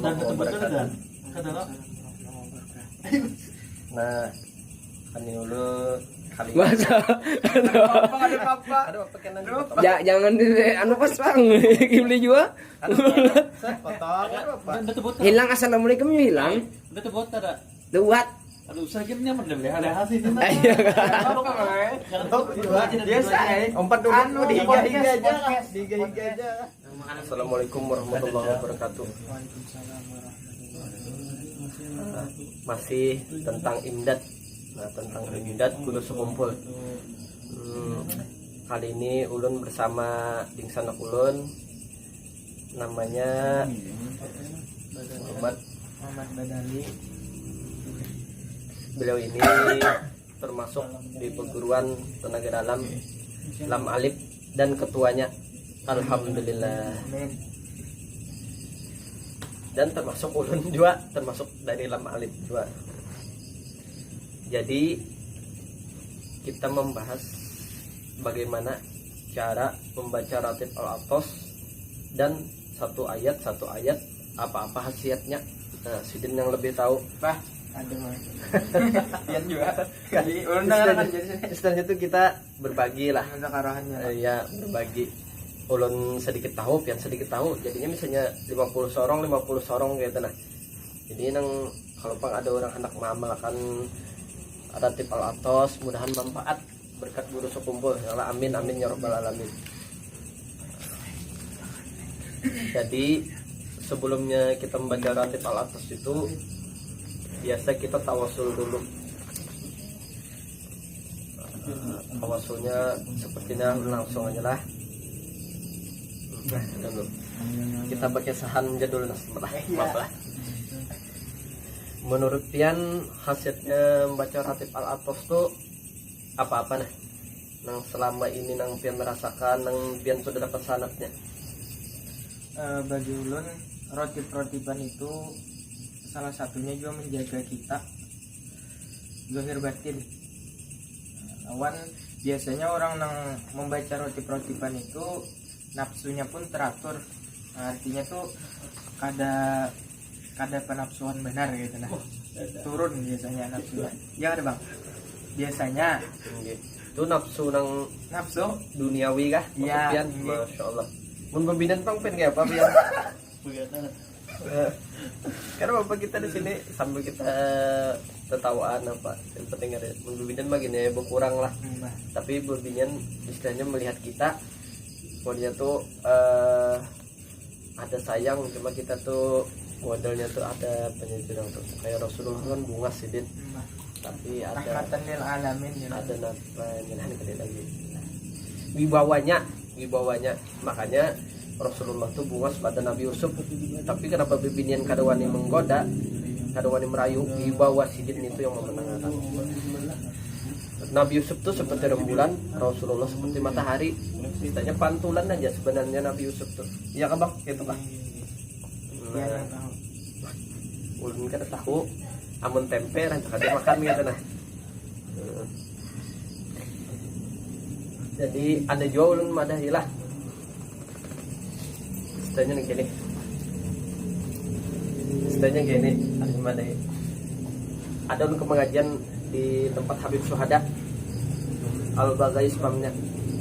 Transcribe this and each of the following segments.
warahmatullahi wabarakatuh. Nah, kan dulu kali Masa aduh pakai nanti jangan anu pas bang beli juga hilang assalamualaikum hilang Udah tuh bot ada. buat Aduh, sakitnya mah ada hasil sih. ayo biasa umpat dulu di higa aja di higa aja. Assalamualaikum warahmatullahi wabarakatuh. Masih tentang imdad. Nah, tentang imdad kudu sekumpul. Kali ini ulun bersama dingsanak ulun namanya Muhammad Badali. Beliau ini termasuk di perguruan tenaga dalam Lam Alif dan ketuanya. Alhamdulillah. Dan termasuk ulun juga termasuk dari Lam Alif juga. Jadi kita membahas bagaimana cara membaca ratib al-atos dan satu ayat apa-apa khasiatnya. Nah, Sidin yang lebih tahu. Bah, ada mah. Pian juga. Kali undangan jadi setelah itu kita berbagi lah. minta arahannya. Ya, berbagi. Ulun sedikit tahu, pian sedikit tahu. Jadinya misalnya 50 sorong gitu nah. Jadi nang kalau pang ada orang hendak mengamalkan ratib al-atos, mudahan manfaat berkat guru sekumpul. Ya amin amin ya rabbal alamin. Jadi sebelumnya kita membaca ratib al-atos itu biasa kita tawasul dulu. Tawasulnya sepertinya langsung aja lah. Nah, dulu. Kita pakai sahan jadul maaf lah. Menurut pian khasiatnya membaca ratib al-atos tuh apa-apa nah? Nang selama ini nang pian merasakan, nang pian sudah dapat sanatnya. Bagi ulun rotib-rotiban itu salah satunya juga menjaga kita zahir batin. Lawan biasanya orang yang membaca rotib-rotiban itu nafsunya pun teratur. Nah, artinya tuh kada penafsuan benar gitu nah. Turun biasanya nafsunya. Ya ada bang. Biasanya Itu nafsu nang nafsu duniawi kah? Iya. Pian, masya Allah. Mun pembinaan pang pen kayak apa pian? Karena bapak kita di sini sambil kita tertawaan apa yang penting ada berbinaan begini berkurang lah. Tapi berbinaan istilahnya melihat kita modalnya tuh ada sayang, cuma kita tuh modalnya tuh ada penyedang tuh kayak Rasulullah kan bunga sidin, tapi ada rahmatan lil alamin ya. ada apa yang lagi wibawanya makanya Rasulullah tuh bunga pada Nabi Yusuf. Tapi kenapa bibinian kadawani menggoda, kadawani merayu, wibawa sidin itu yang memenangkan. Nabi Yusuf tuh seperti rembulan, Rasulullah seperti matahari. Ceritanya pantulan aja sebenarnya Nabi Yusuf tuh. Iya kan bang? Gitu bang. Ulun kada tahu, amun tempe rantak ada makan gitu nah. Jadi ada juga ulun madahilah. Ceritanya gini. Ceritanya gini, ada madahi. Ada ulun pengajian di tempat Habib Syuhada Al-Bagai sebabnya.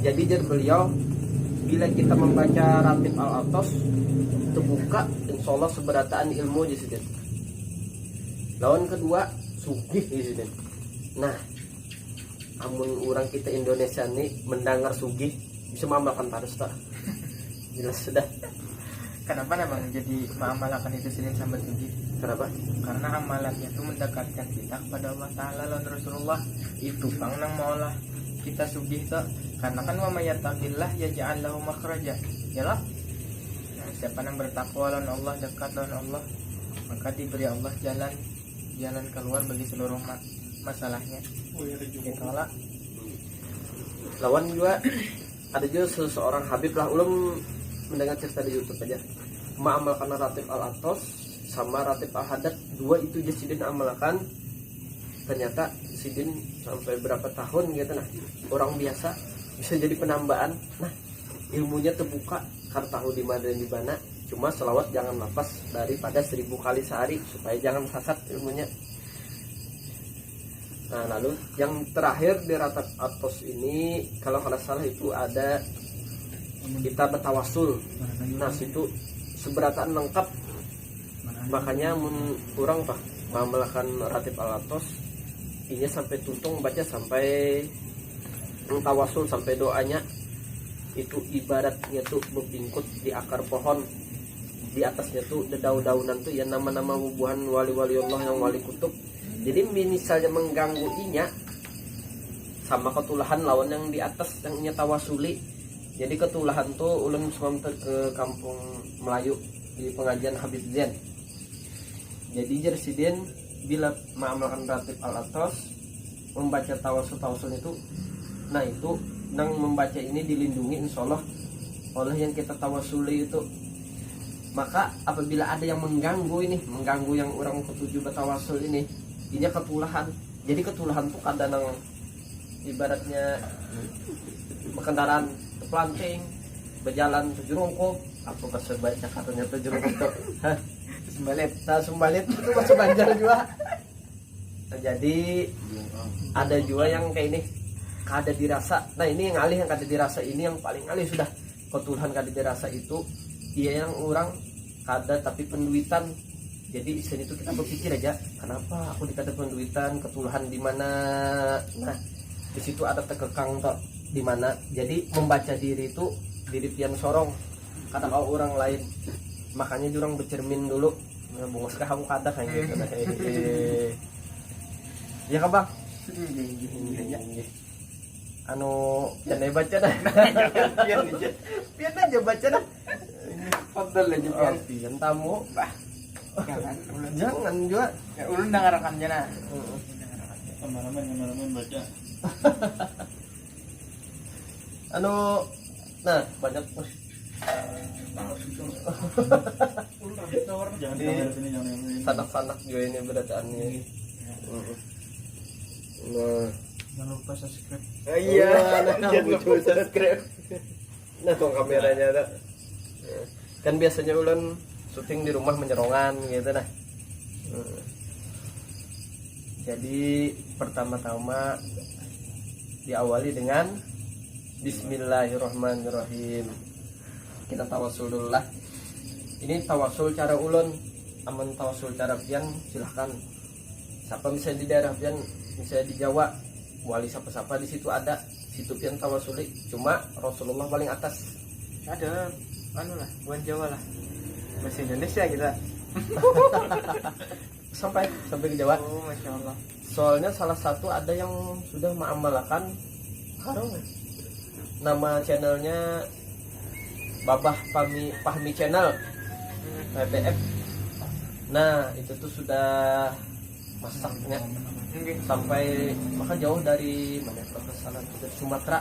Jadi dari beliau, bila kita membaca ratib al-atos terbuka insya Allah seberataan ilmu di sini. Lawan kedua sugih di sini. Nah, amun orang kita Indonesia nih mendengar sugih bisa mengamalkan terus tak? Jelas sudah. Kenapa namanya jadi mengamalkan itu Senin sampai Sugi? Kenapa? Karena amalannya itu mendekatkan kita kepada Allah Ta'ala dan Rasulullah. Itu bang nang maulah kita sugih tak. Karena kan wa may yattaqillah yaj'al lahu makhraja. Yalah. Nah, siapa yang bertakwa lawan Allah, dekat lawan Allah, maka diberi Allah jalan keluar bagi seluruh masalahnya. Itulah. Lawan juga ada juga seseorang Habib lah, ulum mendengar cerita di YouTube aja. Mengamalkan ratib al-atos sama ratib al-hadat, dua itu aja Sidin amalkan. Ternyata Sidin sampai berapa tahun gitu nah, orang biasa bisa jadi penambahan. Nah, ilmunya terbuka karena tahu di mana dan di mana. Cuma selawat jangan lepas daripada 1000 kali sehari supaya jangan sasat ilmunya. Nah, lalu yang terakhir di ratap atos ini kalau tidak salah itu ada kita bertawasul. Nah, situ seberataan lengkap. Makanya kurang pak melakukan ratib al-atos ini sampai tuntung baca sampai tawasul sampai doanya itu ibaratnya tuh berbingkut di akar pohon, di atasnya tuh dedau-daunan tuh ya nama-nama bubuhan wali-wali Allah yang wali kutub. Jadi misalnya mengganggu inya sama ketulahan lawan yang di atas yang inya tawasuli. Jadi ketulahan tuh ulun sempat ke kampung Melayu di pengajian Habib Zain. Jadi Jersidin bila mengamalkan ratib al-atos membaca tawasul itu, nah itu nang membaca ini dilindungi insya Allah oleh yang kita tawasuli itu. Maka apabila ada yang mengganggu yang orang ketujuh bertawasul ini ketulahan. Jadi ketulahan tuh kadang ibaratnya berkendaraan planting berjalan tujuh rongko apa bahasa baca katanya tujuh rongko tuh sumbalit itu bahasa Banjar juga. Nah, jadi ada juga yang kayak ini kada dirasa. Nah ini yang alih yang kada dirasa ini yang paling alih sudah ketulahan kada dirasa itu iya yang orang kada tapi penduitan. Jadi di itu kita berpikir aja kenapa aku dikata penduitan ketulahan di mana. Nah di situ ada tekekang toh di mana. Jadi membaca diri itu diri pian sorong kata kau orang lain. Makanya jurang bercermin dulu. Nah, bungkus kah aku kada kayak gitu. Ya kan bang? Anu jangan baca dah. Pian aja baca dah. Fadal aja pian. Pian tamu. Bah. Jangan juga. Ya ulun dengarkan aja nah. Kameramen baca. Anu nah banyak Jangan kamera sini, jangan ini. sanak-sanak juga ini berataannya. Nah, Jangan lupa subscribe. iya, jangan lupa subscribe. Nah, tong kameranya ada. Kan biasanya ulun syuting di rumah menyerongan gitu nah. Jadi pertama-tama diawali dengan Bismillahirrahmanirrahim. Kita tawasul dulu lah. Ini tawasul cara ulun. Aman tawasul cara pian silahkan. Siapa misalnya di daerah pian, misalnya di Jawa, wali siapa-siapa di situ ada. Situ pian tawasuli. Cuma Rasulullah paling atas. Ada anu lah, bukan Jawa lah. Bahasa Indonesia kita. Sampai ke Jawa. Oh, Masya Allah. Soalnya salah satu ada yang sudah mengamalkan sekarang nama channelnya Babah Fahmi Channel PBF. Nah itu tuh sudah masaknya sampai maka jauh dari mana kesalahan dari Sumatera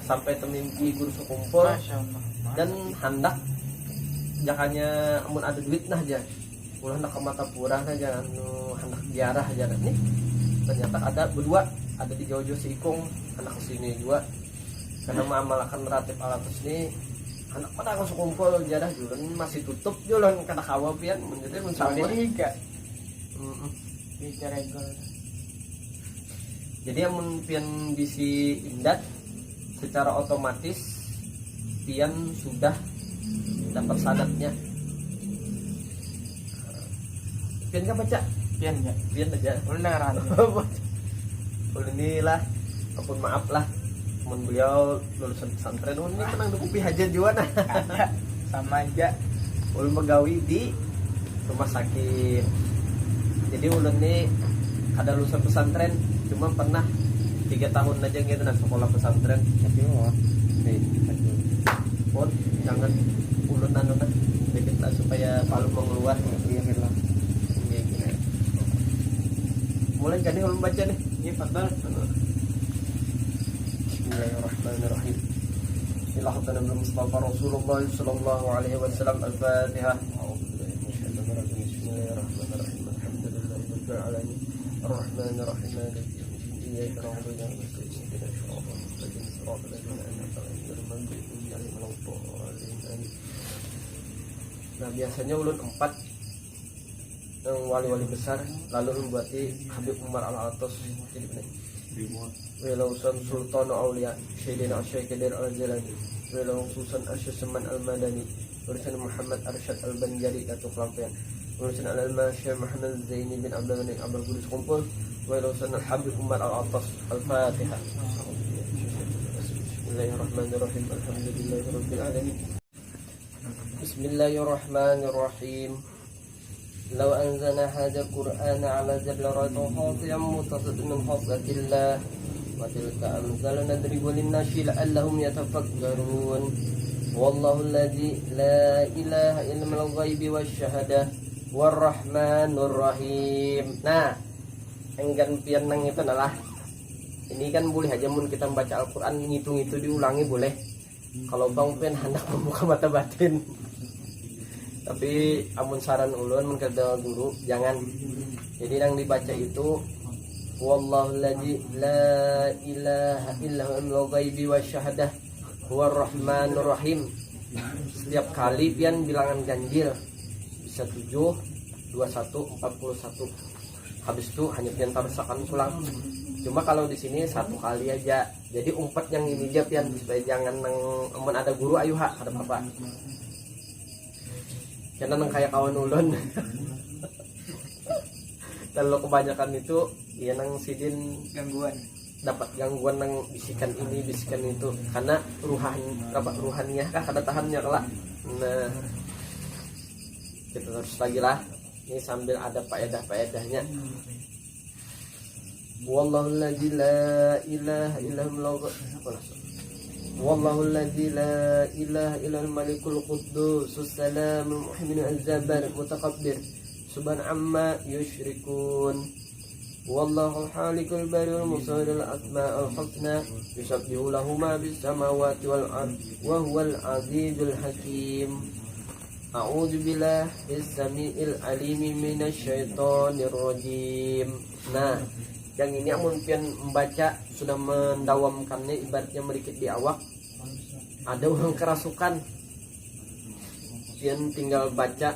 sampai temimpi guru sekumpul. Masya Allah. Dan hendak jakanya amun ada duit nah aja ulah hendak ke Matapura aja anu hendak ziarah aja nih. Ternyata ada berdua ada di Jojo Sikung anak kesini juga karena mengamalkan ratib al-atos ini anak pada aku sekumpul jadah julan masih tutup julan kena kawa pian menjadi Sampai mencampur. tiga. Tiga regol. Jadi yang pian bisi indat secara otomatis pian sudah dapat sanadnya. Pian kan baca? Pian ya. Pian aja. Ulun dengaran. Ulun inilah apun maaf lah. Mun beliau lulusan pesantren ini tenang dukupi hajat juga nah. Ada sama aja. Ulun pegawai di rumah sakit. Jadi ulun ini ada lulusan pesantren cuma pernah 3 tahun aja gitu nah sekolah pesantren. Pun jangan ulun anu nah bikin supaya palu mengeluar. Mulai kan ulun baca nih. Ini fadal. Bismillahirrahmanirrahim. Bismillahirrahmanirrahim. Mustafa Rasulullah sallallahu alaihi wasallam. Al-Fatihah. Bismillahirrahmanirrahim. Alhamdulillahirabbil alamin. Ar-Rahmanirrahim. Maliki yaumiddin. Iyyaka na'budu wa iyyaka nasta'in. Ihdinas siratal mustaqim. Siratal ladzina an'amta 'alaihim ghairil maghdubi 'alaihim waladdallin. Nah biasanya ulun 4 yang wali-wali besar lalu membuati Habib Umar Al-Atas jadi benar. Wilausan Sultan Aulia Syedina Syekhadir Al-Jalani Wilausan Asyusman Al-Madani Urusan Muhammad Arsyad Al-Banjari Datuk Lampian Urusan Al-Alma Syekh Muhammad Zaini bin Abdul Ghani Abdul Qudus Kumpul Wilausan Habib Umar Al-Atas Al-Fatihah. Bismillahirrahmanirrahim. Alhamdulillahirabbil alamin. Bismillahirrahmanirrahim. Law anzalna hadzal Qur'ana 'ala jabalin khashi'an mutasaddian min khasyatillah wa tilka amsaluna nadribu lin-nasi la'allahum yatafakkarun. Wallahu alladzi la ilaha illa huwal ghaibi wasyahadah warrahmanur rahim. Nah, enggan pian nang itu adalah ini kan boleh aja mun kita membaca Al-Qur'an ngitung itu diulangi boleh. Kalau bang pen hendak membuka mata batin. Tapi amun saran ulun mun kada guru jangan. Jadi yang dibaca itu wallahu alladzi la ilaha illa huwal ghaibi wasyahadah warrahmanur rahim. Setiap kali pian bilangan ganjil bisa 7 21 41. Habis itu hanya pian tarusakan pulang. Cuma kalau di sini 1 kali aja. Jadi umpat yang ini aja pian supaya jangan nang amun ada guru ayo ha ada apa. Karena nang kayak kawan ulun. Kalau kebanyakan itu ya nang sidin Gangguan. dapat gangguan nang bisikan ini bisikan itu karena ruhannya kah kada tahannya kelak. Nah kita terus lagi lah ini sambil ada faedah-faedahnya. Wallahu alladzi la ilaha illa huwal Wallahu alladzi la ilaha illa al-malikul quddus salamul muhaimin al-jabbar mutakabbir subhan amma yusyrikun. Wallahu al-halikul baril musawwirul asma'ul husna yusabbihu lahu ma bis samawati wal ard wa huwal azizul hakim. A'udzu billahi samiil alim minasy syaithanir rajim. Nah, yang ini amun pian membaca sudah mendawamkannya ibaratnya merikit di awak. Ada orang kerasukan. Pian tinggal baca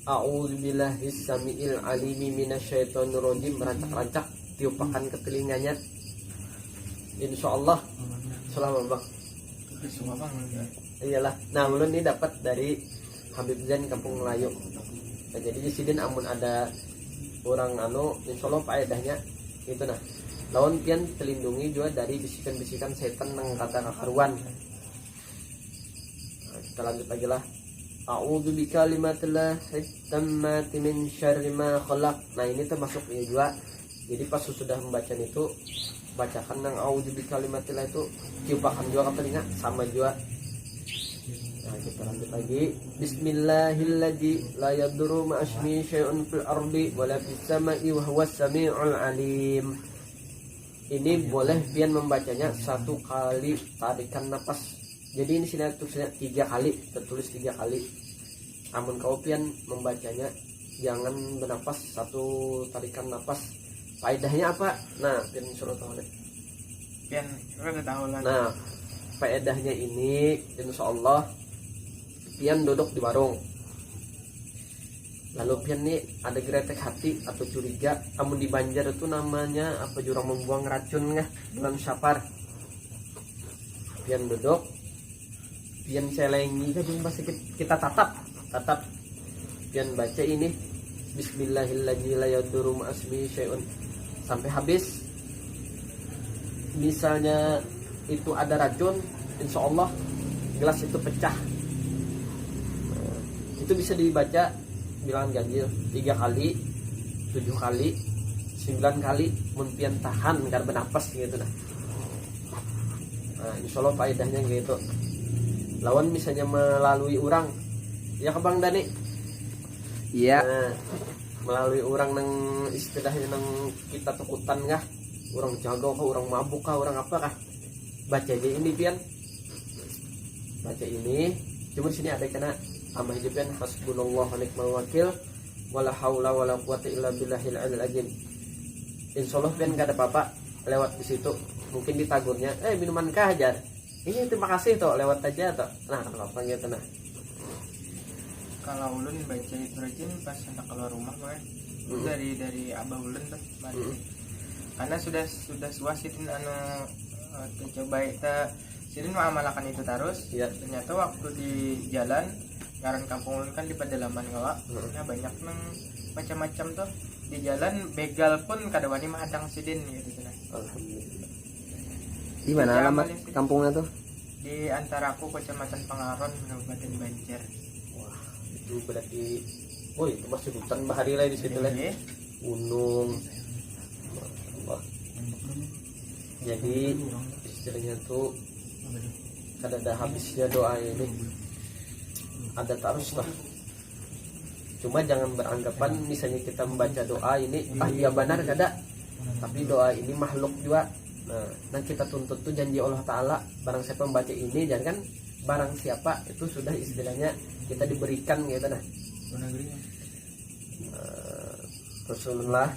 A'udzu billahi samiil alim minasy syaithanir rajim, rancak-rancak tiupakan ke telinganya. Insyaallah selama bang. Iyalah. Nah, ulun ini dapat dari Habib Zain Kampung Melayu. Nah, jadi di sini amun ada orang insyaallah faedahnya itu nah. Lawan pian terlindungi juga dari bisikan-bisikan setan nang kata karuan. Nah, kita lanjut lagi lah. A'udzu bikalimatillah tammati min syarri ma khalaq. Nah, ini termasuk ya juga. Jadi pas sudah membaca itu bacakan nang a'udzu bikalimatillah itu tiupakan juga ke telinga sama juga. Nah, kita lanjut lagi. Bismillahilladzi la yadurru ma'asmi syai'un fil ardi wa la fis sama'i wa huwas sami'ul alim. Ini boleh pian membacanya 1 kali tarikan napas. Jadi ini sini tulisnya 3 kali, tertulis 3 kali. Namun kau pian membacanya jangan bernapas 1 tarikan napas. Faedahnya apa? Nah, pian suruh tahu deh. Pian rada tahu lah. Nah, faedahnya ini insyaallah pian duduk di warung. Lalu pian nih ada gretek hati atau curiga, amun di Banjar itu namanya apa jurang membuang racun nggak dalam syapar. Pian duduk, pian selengi kan pasti kita tatap. Pian baca ini Bismillahirrahmanirrahim la yadurru ma'asmi syai'un sampai habis. Misalnya itu ada racun, insyaallah gelas itu pecah. Itu bisa dibaca bilangan ganjil 3 kali, 7 kali, 9 kali mumpian tahan karena bernapas gitu nah. Nah, insyaallah faedahnya gitu. Lawan misalnya melalui orang, ya ke Bang Dani. Iya. Nah, melalui orang nang istilahnya nang kita takutan kah? Orang jago kah, orang mabuk kah, orang apa kah? Baca aja ini pian. Baca ini. Cuma di sini ada kena tambah pian hasbunallahu wa ni'mal wakil wala haula wala quwata illa billahil aliyil azim. Insyaallah pian enggak ada apa-apa lewat di situ. Mungkin ditagurnya, minuman kah Hajar? Ini terima kasih toh lewat aja toh. Nah, apa gitu nah. Kalau ulun baca itu rajin pas hendak keluar rumah gue dari abah ulun tuh kemarin. Karena sudah suasitin coba kita sidin mengamalkan itu terus. Iya. Ternyata waktu di jalan ngaran kampung ulun kan di pedalaman gawa, nah banyak nang macam-macam tuh di jalan begal pun kadang-kadang mahadang sidin gitu nah. Alhamdulillah. Di mana Ya, alamat Malaysia. kampungnya tuh? Di antara aku Kecamatan Pangaron Kabupaten Banjar. Wah, itu berarti itu masih hutan bahari lah di situ lah. Iya. Gunung. Allah. Jadi istilahnya tuh kada ada habisnya doa ini. Ada terus lah. Cuma jangan beranggapan misalnya kita membaca doa ini iya benar kada. Tapi doa ini makhluk juga. Nah kita tuntut tuh janji Allah Ta'ala, barang siapa membaca ini jangan kan barang siapa itu sudah istilahnya kita diberikan gitu nah. Rasulullah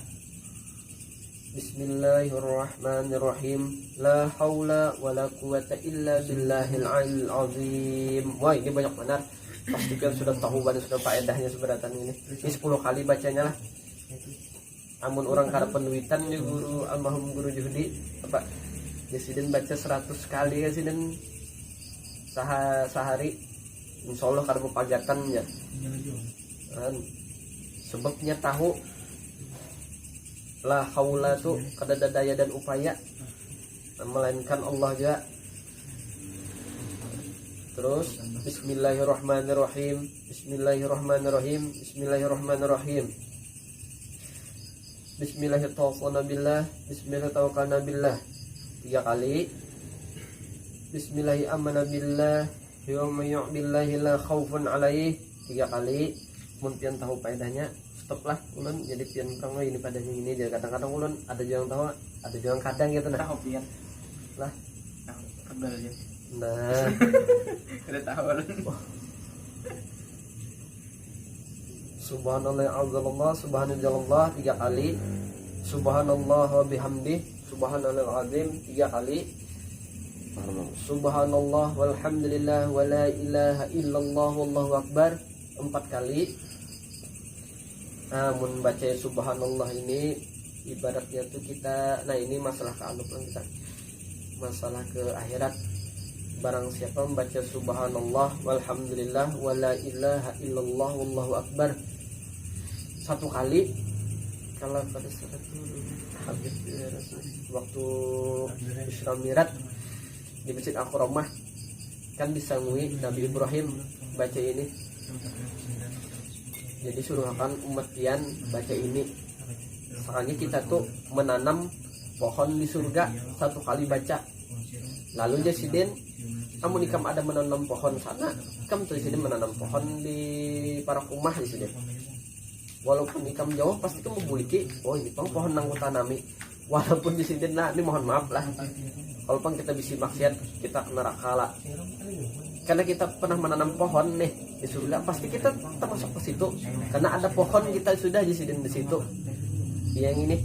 Bismillahirrahmanirrahim. La haula wala quwata illa billahil aliyil azim. Wah ini banyak benar. Pasti kan sudah tahu banget sudah faedahnya seberatan ini. Ini 10 kali bacanya lah. Amun orang kada penuitan ya guru almarhum guru Juhdi apa ya sidin baca 100 kali ya sidin sehari insyaallah kada pagatan ya. Sebabnya tahu la haula tuh kada ada daya dan upaya melainkan Allah aja. Terus Bismillahirrahmanirrahim. Bismillahirrahmanirrahim. Bismillahirrahmanirrahim. Bismillahirrahmanirrahim. Bismillahirrahmanirrahim. 3 kali. Bismillahirrahmanirrahim. Yawma yu'billahi la khaufun alaih. 3 kali. Mun pian tahu faedahnya stop lah ulun jadi pian perang ini padanya ini jadi kadang-kadang ulun ada yang tahu ada yang kadang gitu nah. Tahu pian. Lah. Tahu rebel aja. Nah. Udah tahu ulun. Subhanallah azzalallah subhanallah 3 kali. Subhanallah wa bihamdih subhanallahil azim 3 kali. Subhanallah walhamdulillah wa la ilaha illallah wallahu akbar 4 kali. Mun baca subhanallah ini ibaratnya tuh kita ini masalah ke anup lah kita. Masalah ke akhirat. Barang siapa membaca subhanallah walhamdulillah wa la ilaha illallah wallahu akbar 1 kali kalau pada saat itu habis waktu Isra Mi'raj di Masjid Al-Qur'amah kan disangui Nabi Ibrahim baca ini. Jadi suruh akan umat pian baca ini. Soalnya kita tuh menanam pohon di surga 1 kali baca. Lalu Jasidin amun ikam ada menanam pohon sana, ikam tuh disini menanam pohon di para rumah di sini. Walaupun ikam jauh pasti kamu buliki, ini pohon nang tanami. Walaupun di sini ini mohon maaf lah. Walaupun kita bisa maksiat, kita kena neraka lah. Karena kita pernah menanam pohon nih di surga, pasti kita termasuk ke situ. Karena ada pohon kita sudah di situ. Yang ini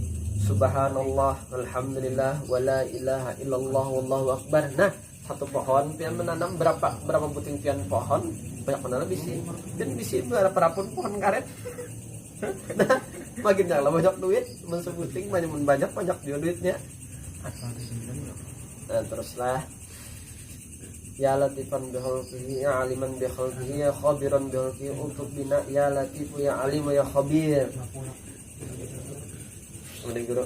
Subhanallah, alhamdulillah, wa la ilaha illallah, wallahu akbar. Nah, 1 pohon pian menanam berapa puting pian pohon banyak menanam bisi. Dan bisi berapapun pohon karet. Nah, makin jangan banyak duit, mensebuting banyak juga duitnya. Nah, teruslah. Ya latifan bihulkihi, ya aliman bihulkihi, ya khabiran bihulkihi, untuk bina ya latifu, ya alimu, ya khabir. Kemudian guru.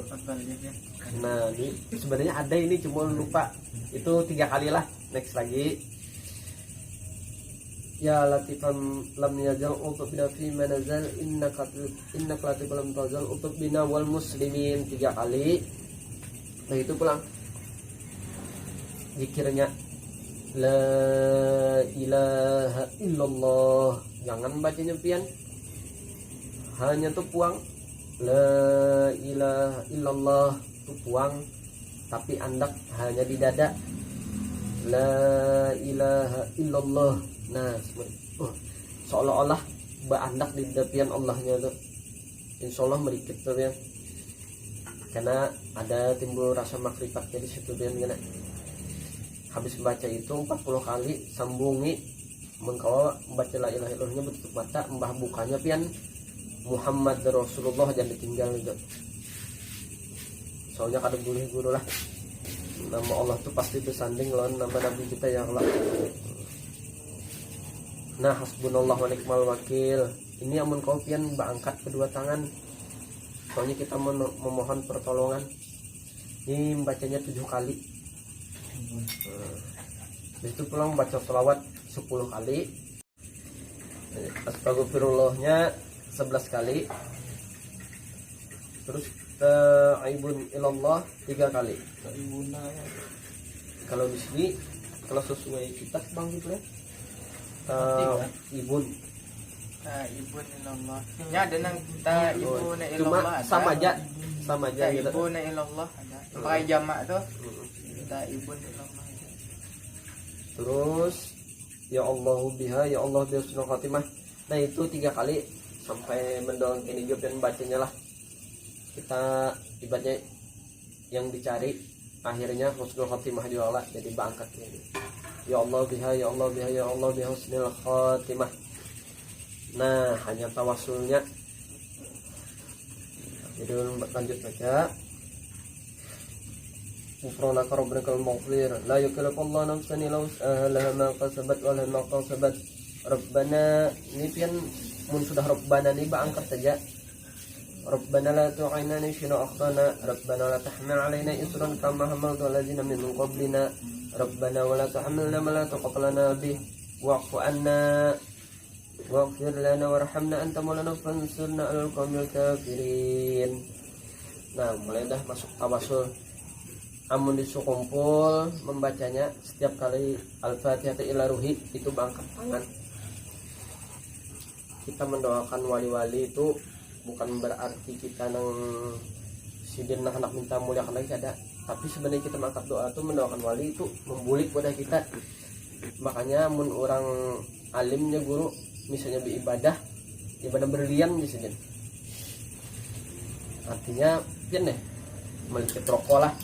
Nah, ini sebenarnya ada ini cuma lupa. Itu 3 kali lah. Next lagi. Ya latifan lam yazal untuk bina fi manazal innaka latifan lam tazal untuk bina wal muslimin 3 kali. Nah, itu pulang. Zikirnya la ilaha illallah. Jangan bacanya pian. Hanya tuh puang. La ilaha illallah tuh puang. Tapi andak hanya di dada. La ilaha illallah. Nah, seolah-olah berandak di depan Allahnya tuh. Insyaallah merikit tuh ya. Karena ada timbul rasa makrifatnya di situ kan. Habis baca itu 40 kali sambungi mun kau baca la ilaha illallahnya betutup mata mbah bukanya pian Muhammad Rasulullah jangan ditinggal gitu. Soalnya kadang guru lah nama Allah tuh pasti bersanding lawan nama Nabi kita ya Allah. Nah, hasbunallah wa ni'mal wakil. Ini amun kau pian angkat kedua tangan. Soalnya kita memohon pertolongan. Ini bacanya 7 kali. Itu pulang baca selawat 10 kali. Astagfirullahnya 11 kali. Terus ta'ibun ilallah 3 kali. Kalau di sini kalau sesuai kitab Bang gitu ya. Ibun ilallah. Ya ada nang ta'ibun ilallah. Cuma sama aja gitu. Ta'ibun ilallah ada. Pakai jamak tuh. Ta'ibun ilallah. Terus ya Allahu biha ya Allah bi husnul khatimah. Nah itu 3 kali sampai mendoakan ini juga dan bacanya lah. Kita ibaratnya yang dicari akhirnya husnul khatimah juga lah, jadi bangkat ini. Ya Allah biha ya Allah biha ya Allah bi husnul khatimah. Nah, hanya tawasulnya. Jadi lanjut baca. Ghufranaka rabbana al-maghfir la yukallifu Allah nafsan illa wus'aha laha ma kasabat wa laha ma kasabat. Rabbana ini pian mun sudah Rabbana ini angkat saja. Rabbana la tu'inna nishina akhtana Rabbana la tahmil alaina isran kama hamaltu alladhina min qablina Rabbana wa la tahmilna ma la taqata lana bih wa'fu anna waghfir lana warhamna anta maulana fansurna 'alal qawmil kafirin. Nah, mulai dah masuk tawasul. Amun disukumpul membacanya setiap kali Al-Fatihah ila ruhi itu bangkat tangan. Kita mendoakan wali-wali itu bukan berarti kita nang sidin nak minta muliakan lagi ada, tapi sebenarnya kita mengangkat doa itu mendoakan wali itu membulik pada kita. Makanya mun orang alimnya guru misalnya beribadah berlian misalnya, artinya pian deh memiliki rokok lah.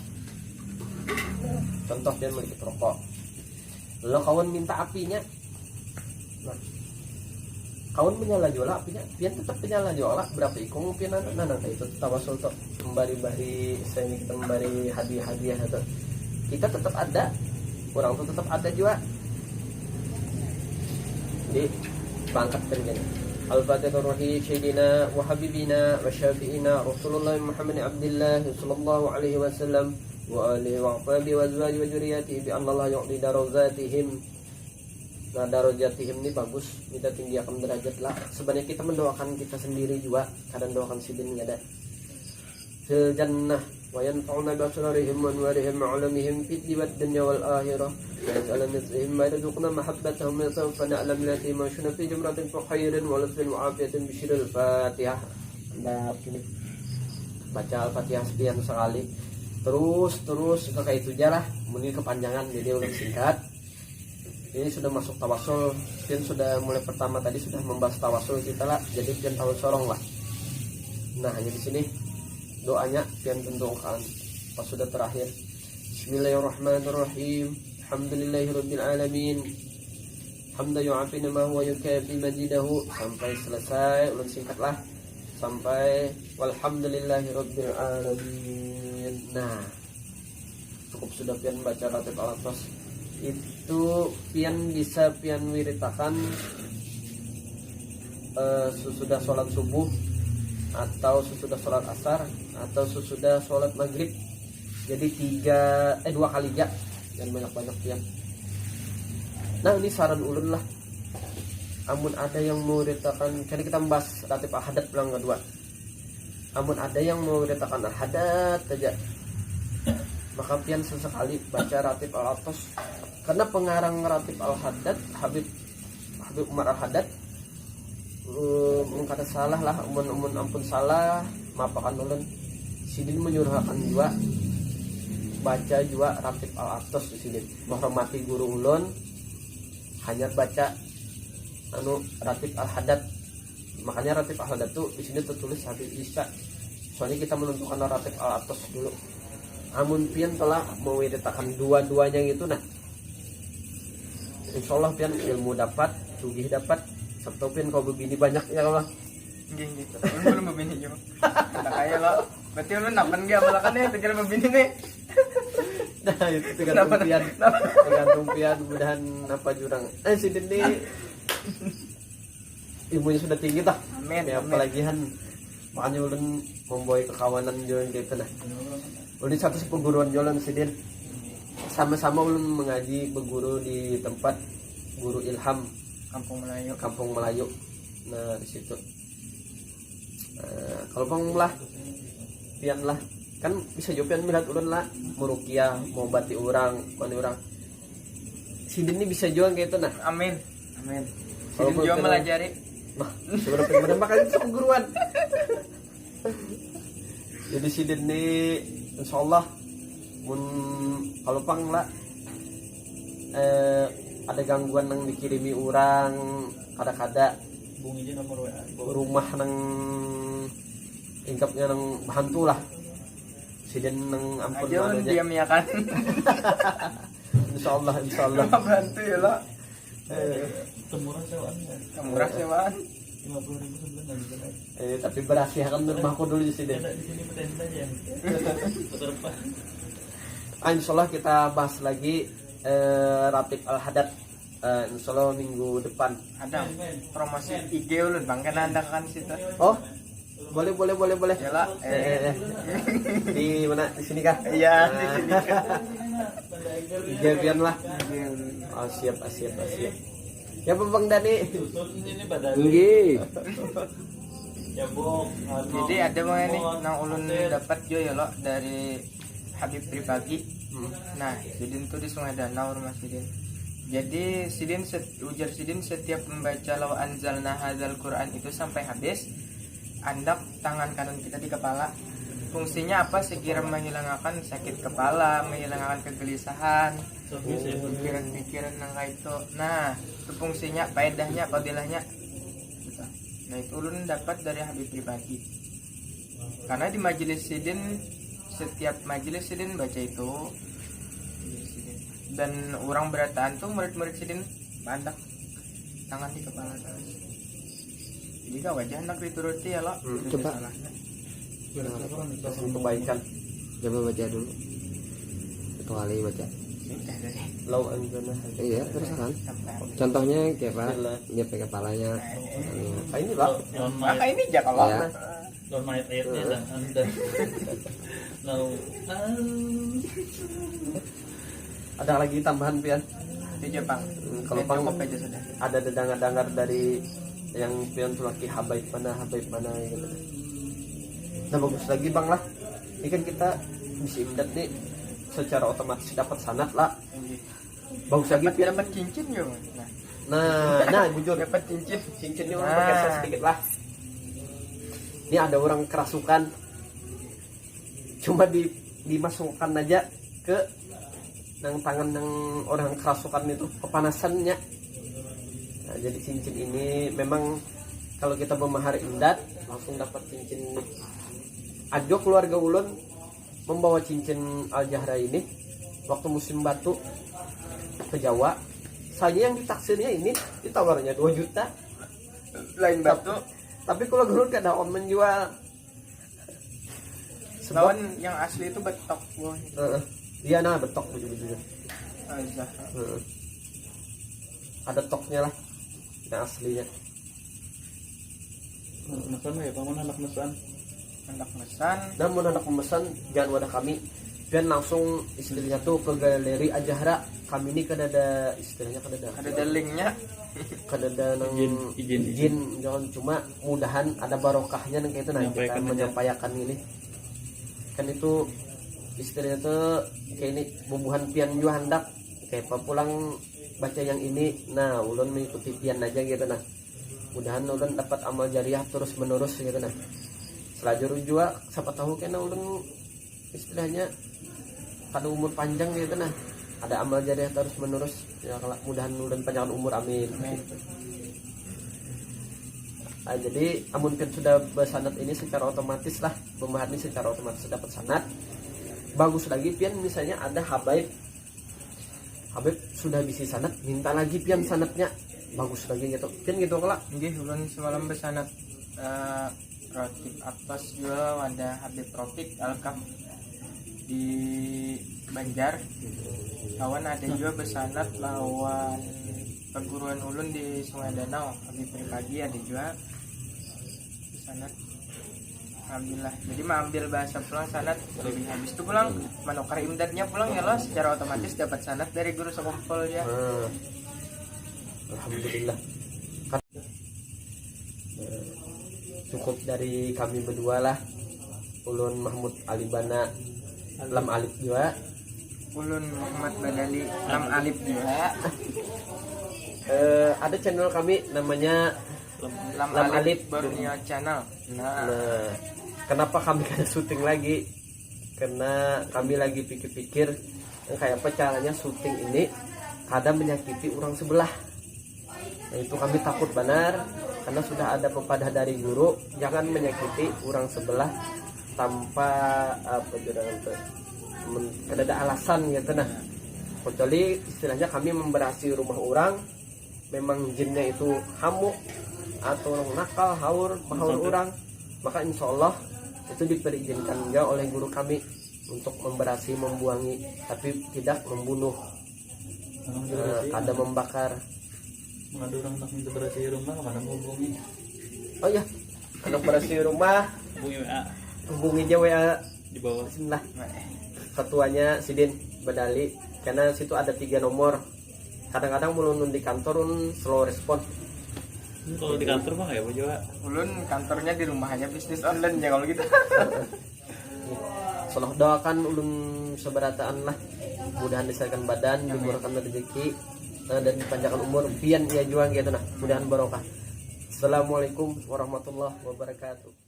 Contoh dia memiliki rokok, lalu kawan minta apinya, nah, kawan menyala juala apinya, pian tetap menyala juala berapa ikung pian nana itu tawasul tuh membari saya kita memberi hadiah itu kita tetap ada, orang tuh tetap ada juga. Jadi bangkat dengan Al-Fatihah Rahim Sayyidina wa Habibina wa Syafi'ina Rasulullah Muhammad Abdullah sallallahu alaihi wasallam wa alihi wa ashabihi wa azwajihi wa dzurriyyatihi bi anna Allah yu'li darajatihim. Nah, darajatihim ini bagus, kita tinggikan derajat lah. Sebenarnya kita mendoakan kita sendiri juga, kadang doakan sidin enggak ada. Fil jannah wa yanfa'una bi asrarihim wa anwarihim wa 'alamihim fid dunya wal akhirah. ويسأل مثلهم ما يرزقنا محبتهم سوف نعلم التي ما شنا في جمرة فخير ولطف وعافية بشر الفاتحة. Nah, ini baca Al-Fatihah sekian sekali. Terus kayak itu aja lah. Mungkin kepanjangan jadi udah singkat. Ini sudah masuk tawasul. Pian sudah mulai pertama tadi sudah membahas tawasul kita lah. Jadi pian tahu sorong lah. Nah, hanya di sini doanya pian tentukan pas sudah terakhir. Bismillahirrahmanirrahim. Alhamdulillahirabbil alamin. Hamda yu'afina ma huwa yukafi majidahu sampai selesai, ulun singkatlah sampai walhamdulillahirabbil alamin. Nah, cukup sudah pian baca ratib al-atas. Itu pian bisa pian wiritakan sesudah sholat subuh atau sesudah sholat asar atau sesudah sholat maghrib. Jadi 2 kali aja, dan banyak-banyak pian. Nah, ini saran ulun lah. Amun ada yang mau retakan, kan kita membahas ratib al-hadat pulang kedua. Amun ada yang mau retakan al-hadat aja, maka pian sesekali baca ratib al-atas. Karena pengarang ratib al-hadat Habib Umar al-Haddad mengkata salah lah, umun ampun salah, maafakan ulun. Sidin menyuruhkan juga baca juga ratib al-atas di sini. Menghormati guru ulun hanya baca ratib al-hadat. Makanya ratib al-hadat tuh di sini tertulis Habib Isa. Soalnya kita menentukan ratib al-atas dulu. Amun pian telah mewedetakan dua-duanya gitu, nah insya Allah pian ilmu dapat, sugih dapat, sabtu pian kau begini banyak ya Allah. Gitu. Ulun belum membini juga. Nah kayak lo. Berarti ulun napan gak malakannya tinggal membini nih. Nah itu tergantung pian, tergantung pian, mudahan apa jurang. Si Deni ilmunya sudah tinggi tah. Amin. Ya apalagi han makanya ulun membawa kekawanan jualan gitu nah. Ulun satu perguruan jualan sidin. Sama-sama ulun mengaji berguru di tempat Guru Ilham Kampung Melayu. Nah di situ. Kalau pang lah pian lah kan bisa juga pian melihat ulun lah merukiah mau bati orang sidin ini bisa jual kayak itu nah. Amin. Kalau Sidin juga melajari. Nah sebenarnya benar makanya itu perguruan. Jadi sidin ini insyaallah mun kalau pang lah ada gangguan yang dikirimi orang kada-kada Bungi aja nomor WA. rumah nang ingkapnya nang hantu lah sidin nang ampun Aja ulun aja diam ya kan. insyaallah Bantu ya lo. Temurah sewaan ya. Murah sewaan. 50.000 sebulan nggak bisa naik. tapi berhasil kan rumahku dulu di sidin. Enak di sini petenda aja. Putar apa? Insyaallah kita bahas lagi Ratib Al-Hadad insyaallah minggu depan. Ada promosi IG ulun bang kan anda kan situ. Oh boleh Ya lah. Di mana di sini kah? Iya di sini. Gabian lah. Oh, siap. Ya Bang Dani. Ini badan. Nggih. Ya bok. Jadi ada bang ini nang ulun dapat jo ya lo dari Habib pribadi. Nah Sidin tuh di Sungai Danau rumah Sidin. Jadi ujar Sidin setiap membaca law anzalna hadzal Quran itu sampai habis, andap tangan kanan kita di kepala. Fungsinya apa? Sekira menghilangkan sakit kepala, menghilangkan kegelisahan, pikiran-pikiran yang kayak itu. Nah, itu fungsinya, faedahnya, fadilahnya. Nah, itu ulun dapat dari Habib pribadi. Karena di majelis Sidin, setiap majelis Sidin baca itu. Dan orang berataan tuh murid-murid Sidin bandak tangan di kepala. Jadi gak wajah anak dituruti ya lo. Coba. Kasih kebaikan. Coba baca dulu. Satu kali baca. Lau anzalna. Iya, terus kan. Contohnya kayak apa? Dia pakai kepalanya. Ini lah. Maka ini aja kalau Ya. Don't mind ayatnya dan anda. Ada lagi tambahan pian. di Jepang. Kalau pang cukup aja sudah. ada dengar dari yang pian tuh laki habaib mana gitu. Nah bagus lagi bang lah. Ini kan kita bisa imdat nih secara otomatis dapat sanad lah. Bagus lagi pian. Dapat cincin ya. Nah jujur Dapat cincinnya orang pakai saya sedikit lah. Ini ada orang kerasukan, cuma dimasukkan aja ke nang tangan yang orang kerasukan itu kepanasannya. Nah, jadi cincin ini memang kalau kita memahari imdat langsung dapat cincin ini. Ajo keluarga ulun membawa cincin Al-Jahra ini waktu musim batu ke Jawa. Saya yang ditaksirnya ini ditawarnya 2 juta. Lain batu. Tapi kalau ulun gak ada on menjual. Lawan yang asli itu betok. Iya nah betok baju-bajunya. Ada toknya lah yang aslinya. Mesan ya, paman anak mesan. Anak mesan. Dan mau anak pemesan jangan wadah kami. Dan langsung istilahnya tuh ke galeri Al-Jahra. Kami ini kan ada istilahnya kan Ada linknya. kan ada nang izin jangan cuma mudahan ada barokahnya nang kayak itu nah kita menyampaikan ini. Kan itu istilahnya tuh kayak ini bubuhan pian juga hendak kayak apa pulang baca yang ini. Nah ulun mengikuti pian aja gitu nah. Mudahan ulun dapat amal jariah terus menerus gitu nah. Selajur juga siapa tahu kena ulun istilahnya pada umur panjang gitu nah. Ada amal jariah terus menerus ya kalau mudahan ulun panjang umur amin. Nah, jadi amun kan sudah bersanad ini secara otomatis lah memahami secara otomatis dapat sanad. Bagus lagi pian misalnya ada habaib Habib sudah bisa sanad, minta lagi pian sanadnya bagus lagi gitu pian gitu kelak. Nggih ulun semalam besanat Rotip atas juga wadah Habib Rofik Alkaf di Banjar. Lawan ada juga besanat lawan perguruan ulun di Sungai Danau Habib Pribadi ada juga besanat. Alhamdulillah. Jadi mengambil bahasa pulang sanat lebih habis itu pulang menukar imdadnya pulang ya loh secara otomatis dapat sanat dari guru sekumpul ya. Alhamdulillah. Cukup dari kami berdua lah. Ulun Mahmud Alibana Lam Alif juga. Ulun Muhammad Badali Lam Alif juga. Ada channel kami namanya Lam Lam Alif Alif Borneo Channel. Nah, kenapa kami kada syuting lagi? Karena kami lagi pikir-pikir kayak apa caranya syuting ini kada menyakiti orang sebelah. Nah, itu kami takut benar karena sudah ada pepadah dari guru jangan menyakiti orang sebelah tanpa apa kada ada alasan gitu nah. Kecuali istilahnya kami memberasi rumah orang memang jinnya itu hamuk atau orang nakal mahaur orang, maka insya Allah itu diperizinkan juga oleh guru kami untuk memberasi, membuangi, tapi tidak membunuh, kada membakar. Mengadu orang tak minta bersih rumah kemana mau hubungi? Oh iya, anak berasi rumah Hubungi WA hubungi aja WA di bawah. Bismillah. Ketuanya Sidin Badali, karena situ ada 3 nomor. Kadang-kadang mulun di kantor slow respon. Kalau di kantor mah kayak apa juga? Ulun kantornya di rumah hanya bisnis online ya kalau gitu. Salah doakan ulun seberataan lah, mudahan disahkan badan, dimurahkan rezeki, dan dipanjangkan umur, pian ia juang gitu nah, mudahan barokah. Assalamualaikum warahmatullahi wabarakatuh.